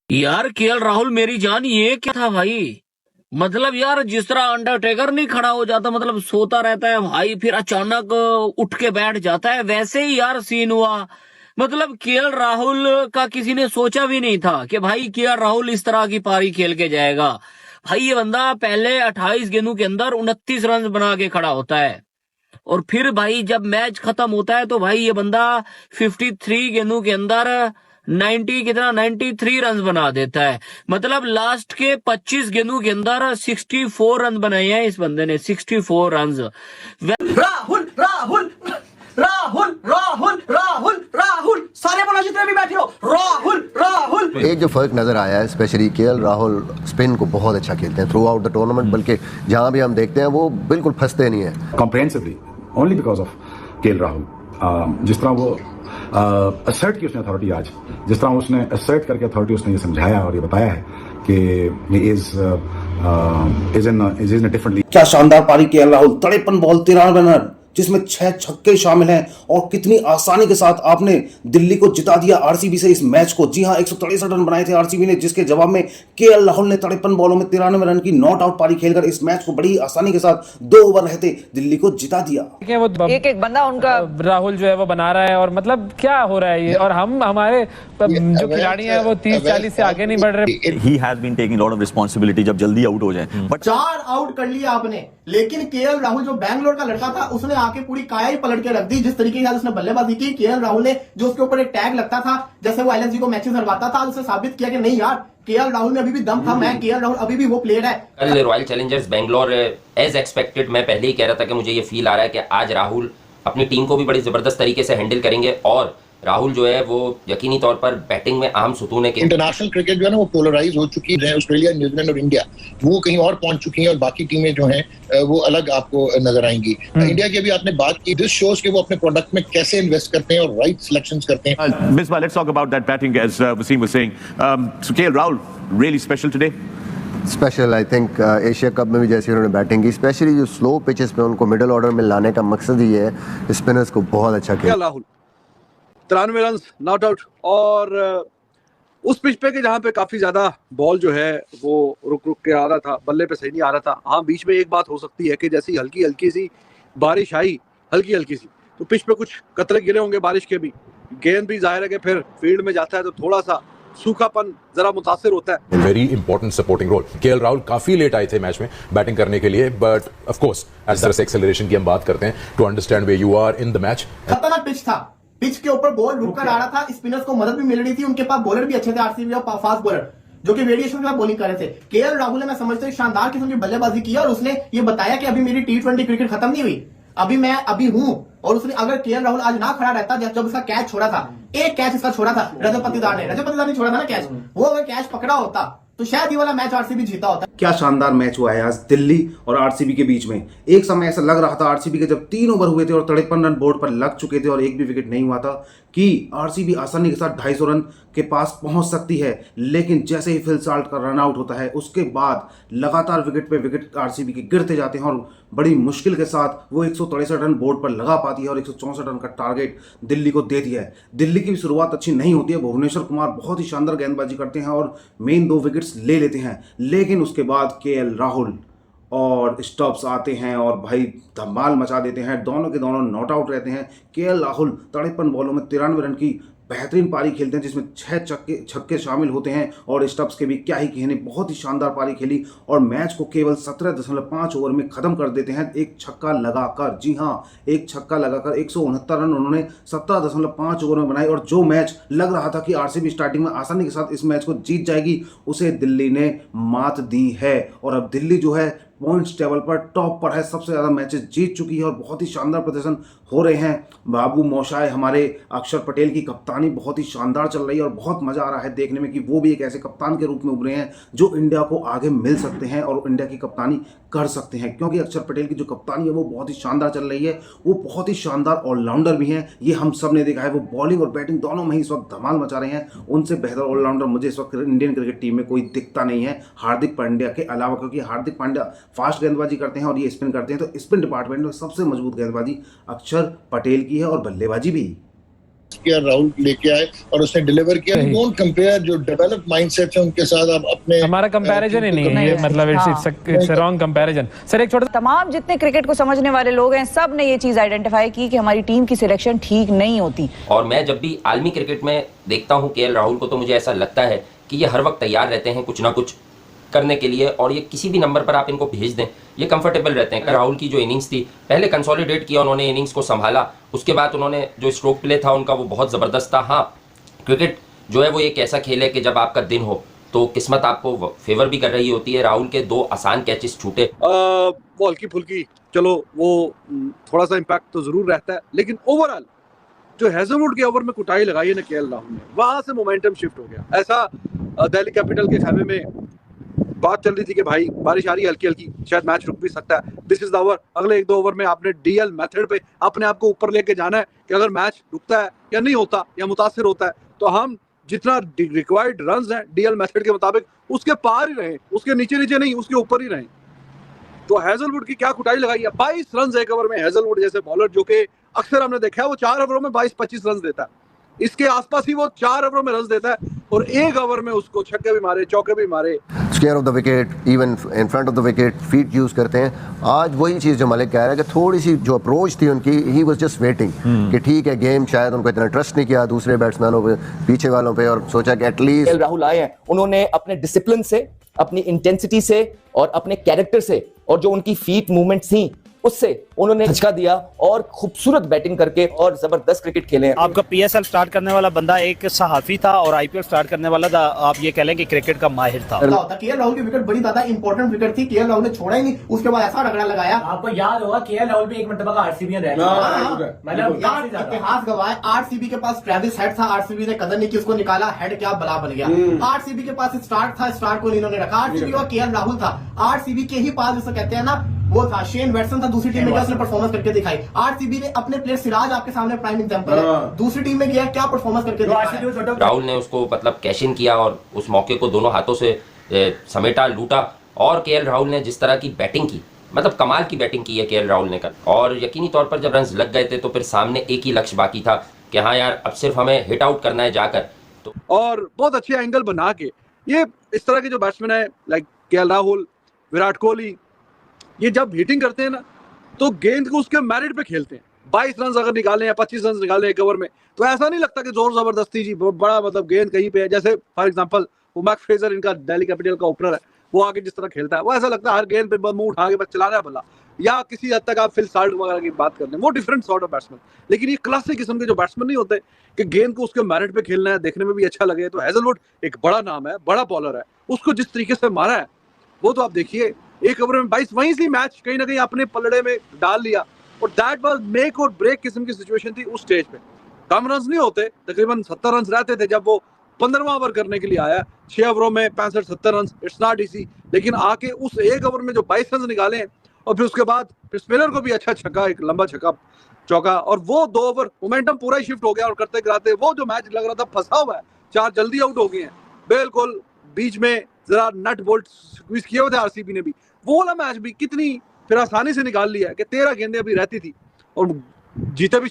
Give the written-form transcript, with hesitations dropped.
यार केएल राहुल मेरी जान, ये क्या था भाई? मतलब यार जिस तरह अंडरटेकर नहीं खड़ा हो जाता, मतलब सोता रहता है भाई, फिर अचानक उठ के बैठ जाता है, वैसे ही यार सीन हुआ। मतलब केएल राहुल का किसी ने सोचा भी नहीं था कि भाई केएल राहुल इस तरह की पारी खेल के जाएगा। भाई ये बंदा पहले 28 गेंदों के अंदर 29 रन बना के खड़ा होता है, और फिर भाई जब मैच खत्म होता है तो भाई ये बंदा 53 गेंदों के अंदर 93 रन बना देता है। मतलब लास्ट के 25 गेंदों के अंदर 64 रन बनाए हैं इस बंदे ने, 64 रन। राहुल राहुल राहुल राहुल राहुल राहुल सारे बोलो जितने भी बैठे हो, राहुल राहुल। एक जो फर्क नजर आया है, स्पेशली केएल राहुल स्पिन को बहुत अच्छा खेलते हैं थ्रू आउट द टूर्नामेंट, बल्कि जहां भी हम देखते हैं वो बिल्कुल फंसते नहीं है comprehensively, only because of KL Rahul. जिस तरह वो असर्ट की उसने अथॉरिटी, आज जिस तरह उसने असर्ट करके अथॉरिटी उसने ये समझाया और ये बताया है कि इज इन डिफरेंट। क्या शानदार पारी केएल राहुल, 53 बॉल 93 रन जिसमें 6 छक्के शामिल हैं, और कितनी आसानी के साथ आपने दिल्ली को जिता दिया आरसीबी से इस मैच को। जी हां, 163 रन बनाए थे आरसीबी ने, जिसके जवाब में केएल राहुल ने 53 बॉलों में 93 रन की नॉट आउट पारी खेलकर इस मैच को बड़ी आसानी के साथ 2 ओवर रहते दिल्ली को जिता दिया। वो एक एक बंदा उनका राहुल जो है वो बना रहा है, और मतलब क्या हो रहा है ये, और हमारे जो खिलाड़ी हैं वो 30-40 से आगे नहीं बढ़ रहे। He has been taking a lot of responsibility जब जल्दी आउट हो जाए। बट 4 आउट कर लिया आपने, लेकिन केएल राहुल जो बैंगलोर का लड़का था उसने आके पूरी काया ही पलट के रख दी। जिस तरीके से उसने बल्लेबाजी की, केएल राहुल ने जो उसके ऊपर एक टैग लगता था जैसे वो एलएसजी को मैचेस हरवाता था, उसने साबित किया कि नहीं यार, केएल राहुल में अभी भी दम था। मैं केएल राहुल अभी भी वो प्लेयर है। कल Royal Challengers Bangalore as expected, मैं पहले ही कह रहा था कि मुझे ये फील आ रहा है कि आज राहुल अपनी टीम को भी बड़ी जबरदस्त तरीके से हैंडल करेंगे, और राहुल जो है वो यकीनी तौर पर बैटिंग में अहम सुतून है। इंटरनेशनल क्रिकेट जो है ना वो पोलराइज हो चुकी है, ऑस्ट्रेलिया, न्यूजीलैंड और इंडिया वो कहीं और पहुंच चुकी हैं, और बाकी टीमें जो हैं वो अलग आपको नजर आएंगी। इंडिया की अभी आपने बात की, दिस शोज के वो अपने प्रोडक्ट में कैसे इन्वेस्ट करते हैं और राइट सिलेक्शंस करते हैं। Biswa, let's talk about that batting as Wasim was saying. So KL Rahul really special today. Special I think Asia cup में भी जैसे उन्होंने बैटिंग की, स्पेशली जो स्लो पिचेस पे उनको मिडिल ऑर्डर में लाने का मकसद ही है स्पिनर्स को बहुत अच्छा खेला। राहुल 93 रन नॉट आउट, और उस पिच पे कि जहाँ पे काफी ज्यादा बॉल जो है वो रुक के आ रहा था, बल्ले पे सही नहीं आ रहा था। हाँ, बीच में एक बात हो सकती है कि जैसी हल्की हल्की सी बारिश आई, हल्की हल्की सी, तो पिच पे कुछ कतरे गिरे होंगे बारिश के भी, गेंद भी जाहिर है कि फिर फील्ड में जाता है तो थोड़ा सा सूखापन जरा मुतासिर होता है। Very important supporting role. KL Rahul काफी लेट आए थे मैच में बैटिंग करने के लिए, बट ऑफ कोर्स एज तरह से एक्सेलरेशन की हम बात करते हैं, to understand where you are in the match. खतरनाक पिच था, पिच के ऊपर बॉल रुक कर आ रहा था, स्पिनर्स को मदद भी मिल रही थी, उनके पास बॉलर भी अच्छे थे आरसीबी और फास्ट बॉलर जो कि वेरिएशन में बॉलिंग कर रहे थे। केएल राहुल ने मैं समझता हूं शानदार किस्म की बल्लेबाजी की, और उसने ये बताया कि अभी मेरी T20 क्रिकेट खत्म नहीं हुई, मैं अभी हूं। और उसने, अगर केएल राहुल आज ना खड़ा रहता, जब उसका कैच छोड़ा था, एक कैच इसका छोड़ा था रजत पाटीदार ने छोड़ा था ना कैच, वो अगर कैच पकड़ा होता तो शायद ये वाला मैच आरसीबी जीता होता। क्या शानदार मैच हुआ है आज दिल्ली और आरसीबी के बीच में। एक समय ऐसा लग रहा था आरसीबी के जब 3 ओवर हुए थे और 53 रन बोर्ड पर लग चुके थे और एक भी विकेट नहीं हुआ था कि आरसीबी आसानी के साथ 250 रन के पास पहुंच सकती है, लेकिन जैसे ही फिल साल्ट का रन आउट होता है उसके बाद लगातार विकेट पे विकेट आरसीबी के गिरते जाते हैं, और बड़ी मुश्किल के साथ वो 163 रन बोर्ड पर लगा पाती है और 164 रन का टारगेट दिल्ली को दे दिया है। दिल्ली की भी शुरुआत अच्छी नहीं होती है, भुवनेश्वर कुमार बहुत ही शानदार गेंदबाजी करते हैं और मेन 2 विकेट्स ले लेते हैं, लेकिन उसके बाद केएल राहुल और स्टब्स आते हैं और भाई धमाल मचा देते हैं, दोनों के दोनों नॉट आउट रहते हैं। केएल राहुल 53 बॉलों में 93 रन की बेहतरीन पारी खेलते हैं, जिसमें 6 छक्के शामिल होते हैं, और स्टब्स के भी क्या ही कहने, बहुत ही शानदार पारी खेली और मैच को केवल 17.5 ओवर में खत्म कर देते हैं, एक छक्का लगाकर। जी हाँ, एक छक्का लगाकर 169 रन उन्होंने 17.5 ओवर में बनाए, और जो मैच लग रहा था कि आरसीबी स्टार्टिंग में आसानी के साथ इस मैच को जीत जाएगी, उसे दिल्ली ने मात दी है, और अब दिल्ली जो है पॉइंट्स टेबल पर टॉप पर है, सबसे ज़्यादा मैचेस जीत चुकी है और बहुत ही शानदार प्रदर्शन हो रहे हैं। बाबू मोशाय, हमारे अक्षर पटेल की कप्तानी बहुत ही शानदार चल रही है और बहुत मज़ा आ रहा है देखने में कि वो भी एक ऐसे कप्तान के रूप में उभरे हैं जो इंडिया को आगे मिल सकते हैं और इंडिया की कप्तानी कर सकते हैं, क्योंकि अक्षर पटेल की जो कप्तानी है वो बहुत ही शानदार चल रही है। वो बहुत ही शानदार ऑलराउंडर भी हैं, ये हम सब ने देखा है। वो बॉलिंग और बैटिंग दोनों में ही इस वक्त धमाल मचा रहे हैं। उनसे बेहतर ऑलराउंडर मुझे इस वक्त इंडियन क्रिकेट टीम में कोई दिखता नहीं है हार्दिक पांड्या के अलावा, क्योंकि हार्दिक पांड्या फास्ट गेंदबाजी करते हैं और ये स्पिन करते हैं, तो स्पिन डिपार्टमेंट में सबसे मजबूत गेंदबाजी अक्षर पटेल की है और बल्लेबाजी भी। किया, राहुल लेके आए और उसने डिलीवर किया। डोंट कंपेयर जो डेवलप माइंडसेट है उनके साथ आप अपने हमारा कंपैरिजन ही नहीं है, मतलब it's a wrong comparison. Sir एक छोटा, तमाम जितने क्रिकेट को समझने वाले लोग हैं सब ने ये चीज आइडेंटिफाई की कि हमारी टीम की सिलेक्शन ठीक नहीं होती। और मैं जब भी आलमी क्रिकेट में देखता हूं केएल राहुल को, तो मुझे ऐसा लगता है कि ये हर वक्त तैयार रहते हैं कुछ ना कुछ करने के लिए, और ये किसी भी नंबर पर आप इनको भेज दें ये कंफर्टेबल रहते हैं। राहुल की जो इनिंग्स थी, पहले कंसोलिडेट किया उन्होंने इनिंग्स को संभाला, उसके बाद उन्होंने जो स्ट्रोक प्ले था उनका वो बहुत ज़बरदस्त था। हाँ, क्रिकेट जो है वो एक ऐसा खेल है कि जब आपका दिन हो तो किस्मत आपको फेवर भी कर रही होती है। राहुल के 2 आसान कैचेस छूटे, वो हल्की फुल्की, चलो वो थोड़ा सा इम्पैक्ट तो जरूर रहता है, लेकिन ओवरऑल जो हैजलवुड के ओवर में कुटाई लगाई है ना केएल राहुल ने, वहां से मोमेंटम शिफ्ट हो गया। ऐसा दिल्ली कैपिटल के खेमे में बात चल रही थी कि भाई बारिश आ रही है हल्की हल्की, शायद मैच रुक भी सकता है, दिस इज द ओवर। अगले 1-2 ओवर में आपने डीएल मेथड पे अपने आप को ऊपर लेके जाना है कि अगर मैच रुकता है या नहीं होता या मुतासिर होता है तो हम जितना रिक्वायर्ड रन्स हैं डीएल मेथड के मुताबिक उसके पार ही रहें, उसके नीचे नीचे नहीं, उसके ऊपर ही रहें। तो हैजलवुड की क्या कुटाई लगाई है, 22 रन एक ओवर में। हैजलवुड जैसे बॉलर जो कि अक्सर हमने देखा है वो 4 ओवरों में 22-25 रन देता है, इसके आसपास ही वो 4 ओवरों में रन देता है और 1 ओवर में उसको छक्के भी मारे, चौके भी मारे। Square of the wicket, even in front of the wicket, feet use करते हैं। आज वही चीज़ जो मलिक कह रहा है कि थोड़ी सी जो अप्रोच थी उनकी, ही वाज जस्ट वेटिंग कि ठीक है गेम, शायद उनको इतना ट्रस्ट नहीं किया दूसरे बैट्समैनों पे, पीछे वालों पे, और सोचा कि एटलीस्ट राहुल आए हैं, उन्होंने अपने डिसिप्लिन से, अपनी इंटेंसिटी से और अपने कैरेक्टर से और जो उनकी फीट मूवमेंट थी उससे उन्होंने झटका दिया और खूबसूरत बैटिंग करके और जबरदस्त क्रिकेट खेले। आपका पीएसएल स्टार्ट करने वाला बंदा एक सहाफी था और आईपीएल स्टार्ट करने वाला था, आप ये कह लें कि क्रिकेट का माहिर था। केएल राहुल की विकेट बड़ी ज्यादा इंपॉर्टेंट विकेट थी, केएल राहुल ने छोड़ा ही नहीं, उसके बाद ऐसा रगड़ा लगाया। आपको याद होगा केएल राहुल भी एक मिनट का आरसीबी में मतलब इतिहास गवाए। आरसीबी के पास ट्रेविस हेड था, आरसीबी ने कदर नहीं की, उसको निकाला, हेड क्या बला बन गया। आरसीबी के पास स्टार्ट था, स्टार्ट को इन्होंने रखा। आरसीबी का केएल राहुल था, आरसीबी के ही पास जिसे कहते हैं ना वो था, शेन वैटसन था दूसरी टीम में, उसने परफॉर्मेंस करके दिखाई। आरसीबी ने अपने प्लेयर सिराज आपके सामने प्राइम एग्जांपल है, दूसरी टीम में गया क्या परफॉर्मेंस करके दिखाया। राहुल ने उसको मतलब कैश इन किया और उस मौके को दोनों हाथों से समेटा, लूटा। और केएल राहुल ने जिस तरह की बैटिंग की, मतलब कमाल की बैटिंग की है केएल राहुल ने कर, और यकीनी तौर पर जब रन्स लग गए थे तो फिर सामने एक ही लक्ष्य बाकी था कि हाँ यार अब सिर्फ हमें हिट आउट करना है जाकर। तो और बहुत अच्छे एंगल बना के ये इस तरह के जो बैट्समैन है लाइक केएल राहुल, विराट कोहली, ये जब हिटिंग करते हैं ना तो गेंद को उसके मेरिट पे खेलते हैं। 22 रन अगर निकालें या 25 रन निकालें एक ओवर में तो ऐसा नहीं लगता कि जोर जबरदस्ती जी बड़ा मतलब गेंद कहीं पे है। जैसे फॉर एग्जांपल वो मैक फ्रेजर, इनका दिल्ली कैपिटल का ओपनर है, वो आगे जिस तरह खेलता है वो ऐसा लगता है हर गेंद पे मुंह उठा के बस चलाना है भला। या किसी हद तक आप फिल साल्ट वगैरह की बात कर लें, वो डिफरेंट सॉर्ट ऑफ बैट्समैन। लेकिन ये क्लासिक किस्म के जो बैट्समैन नहीं होते कि गेंद को उसके मेरिट पे खेलना है, देखने में भी अच्छा लगे। तो हैजलवुड एक बड़ा नाम है, बड़ा बॉलर है, उसको जिस तरीके से मारा है वो तो आप देखिए, एक ओवर में 22, वहीं से मैच कहीं ना कहीं अपने पलड़े में डाल लिया। और दैट वाज मेक और ब्रेक किस्म की सिचुएशन थी उस स्टेज पे। कम रन नहीं होते, तकरीबन 70 रन रहते थे जब वो 15वां ओवर करने के लिए आया। 6 ओवरों में 65-70 रन, इट्स नॉट इजी। लेकिन आके उस एक ओवर में जो 22 रन निकाले हैं और फिर उसके बाद फिर स्पिनर को भी अच्छा छक्का, एक लंबा छक्का चौका, और वो 2 ओवर मोमेंटम पूरा ही शिफ्ट हो गया। और करते कराते वो जो मैच लग रहा था फंसा हुआ है, 4 जल्दी आउट हो गए हैं, बिल्कुल बीच में जरा नट बोल्ट स्क्वीज किए हुए थे आरसीबी ने भी, वो वाला मैच भी कितनी फिर आसानी से निकाल लिया है कि 13 गेंदें अभी रहती थी और जीते भी